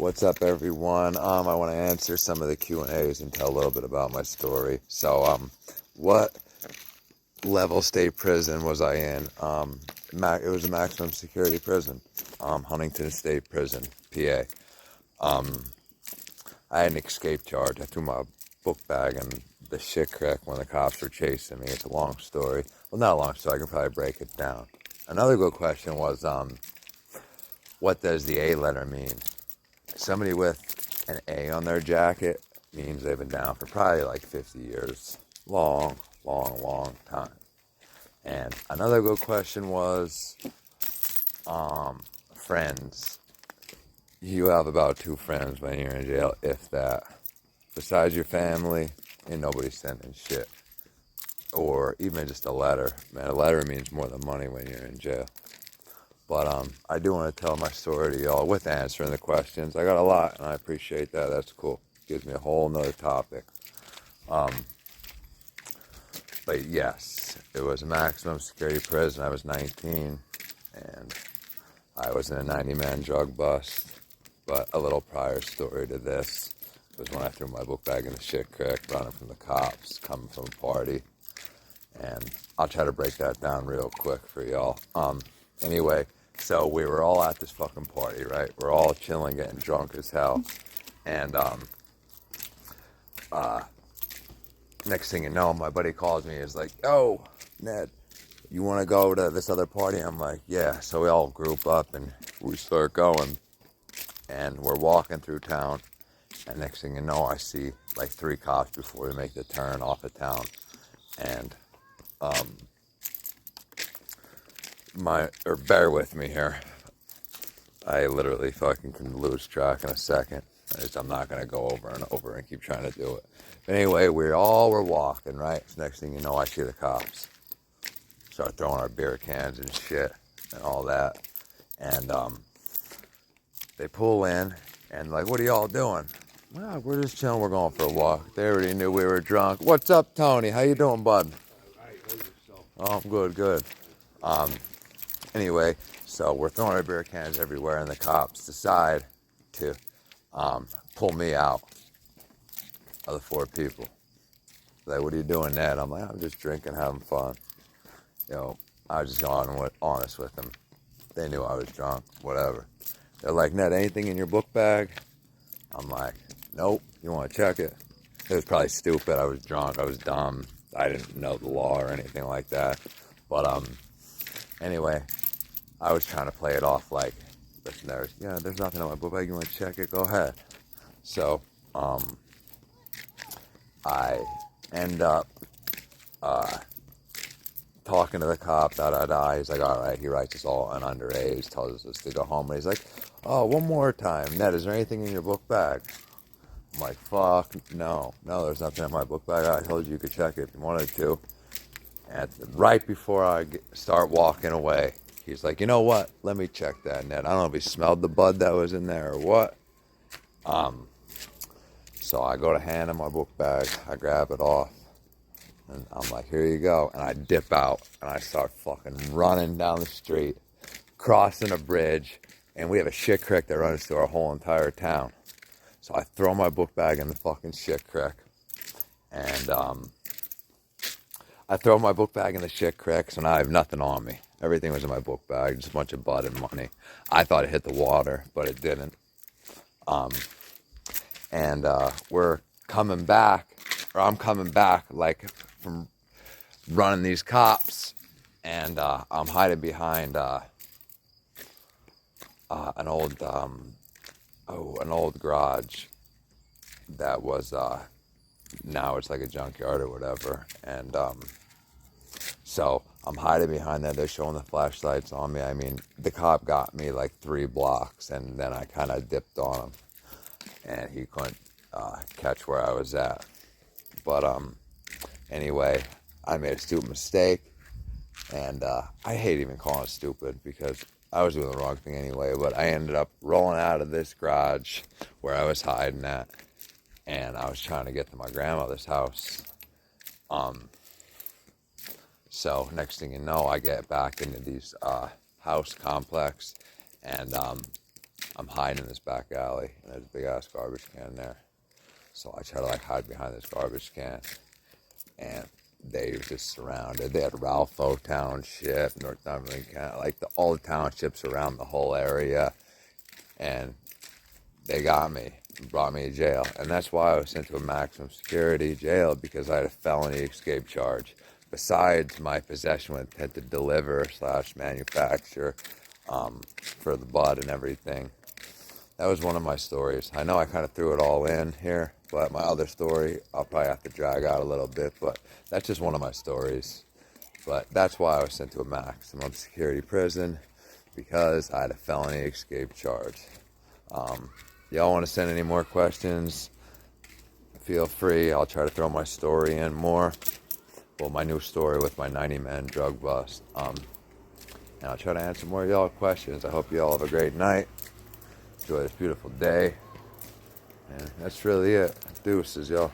What's up, everyone? I want to answer some of the Q&As and tell a little bit about my story. So, what level state prison was I in? It was a maximum security prison, Huntington State Prison, PA. I had an escape charge. I threw my book bag in the shit creek when the cops were chasing me. It's a long story. Well, not a long story. I can probably break it down. Another good question was, what does the A letter mean? Somebody with an A on their jacket means they've been down for probably like 50 years. Long time. And another good question was, friends. You have about 2 friends when you're in jail, if that. Besides your family, ain't nobody sending shit. Or even just a letter. Man, a letter means more than money when you're in jail. But I do want to tell my story to y'all with answering the questions. I got a lot, and I appreciate that. That's cool. Gives me a whole nother topic. But yes, it was a maximum security prison. I was 19, and I was in a 90-man drug bust. But a little prior story to this was when I threw my book bag in the shit creek, running from the cops, coming from a party. And I'll try to break that down real quick for y'all. Anyway, so we were all at this fucking party, right? We're all chilling, getting drunk as hell. And next thing you know, my buddy calls me. He's like, "Yo, Ned, you want to go to this other party?" I'm like, "Yeah." So we all group up and we start going. And we're walking through town. And next thing you know, I see like 3 cops before we make the turn off of town. And bear with me here. I literally fucking can lose track in a second. I'm not going to go over and over and keep trying to do it. But anyway, we all were walking, right? Next thing you know, I see the cops. Start throwing our beer cans and shit and all that. And they pull in and like, "What are y'all doing?" "Well, we're just chilling. We're going for a walk." They already knew we were drunk. "What's up, Tony? How you doing, bud?" "Oh, I'm good. Anyway, so we're throwing our beer cans everywhere, and the cops decide to pull me out of the 4 people. Like, "What are you doing, Ned?" I'm like, "I'm just drinking, having fun." I was just honest with them. They knew I was drunk, whatever. They're like, "Ned, anything in your book bag?" I'm like, "Nope. You want to check it?" It was probably stupid. I was drunk. I was dumb. I didn't know the law or anything like that. But anyway, I was trying to play it off like, "Listen, there's nothing in my book bag. You want to check it? Go ahead." So I end up talking to the cop. He's like, "All right." He writes us all an underage, tells us to go home. And he's like, "Oh, one more time, Ned, is there anything in your book bag?" I'm like, "Fuck, no, there's nothing in my book bag. I told you could check it if you wanted to." And right before I start walking away, he's like, "You know what? Let me check that, Ned. I don't know if he smelled the bud that was in there or what." So I go to hand him my book bag. I grab it off. And I'm like, "Here you go." And I dip out. And I start fucking running down the street, crossing a bridge. And we have a shit creek that runs through our whole entire town. So I throw my book bag in the fucking shit creek. And I throw my book bag in the shit creek, so now I have nothing on me. Everything was in my book bag, just a bunch of bud and money. I thought it hit the water, but it didn't. And we're coming back, or I'm coming back, like, from running these cops, and I'm hiding behind an old garage that was now it's like a junkyard or whatever. And so I'm hiding behind that. They're showing the flashlights on me. I mean, the cop got me like 3 blocks, and then I kind of dipped on him, and he couldn't catch where I was at. But anyway, I made a stupid mistake, and I hate even calling it stupid because I was doing the wrong thing anyway. But I ended up rolling out of this garage where I was hiding at, and I was trying to get to my grandmother's house. So next thing you know, I get back into these house complex, and I'm hiding in this back alley, and there's a big ass garbage can there. So I try to like hide behind this garbage can, and they were just surrounded. They had Ralpho Township, Northumberland County, like all the townships around the whole area, and they got me and brought me to jail. And that's why I was sent to a maximum security jail, because I had a felony escape charge. Besides my possession with intent to deliver / manufacture for the bud and everything. That was one of my stories. I know I kind of threw it all in here, but my other story, I'll probably have to drag out a little bit, but that's just one of my stories. But that's why I was sent to a maximum security prison, because I had a felony escape charge. Y'all want to send any more questions? Feel free. I'll try to throw my story in more. Well, my new story with my 90-man drug bust. And I'll try to answer more of y'all questions. I hope y'all have a great night. Enjoy this beautiful day. And that's really it. Deuces, y'all.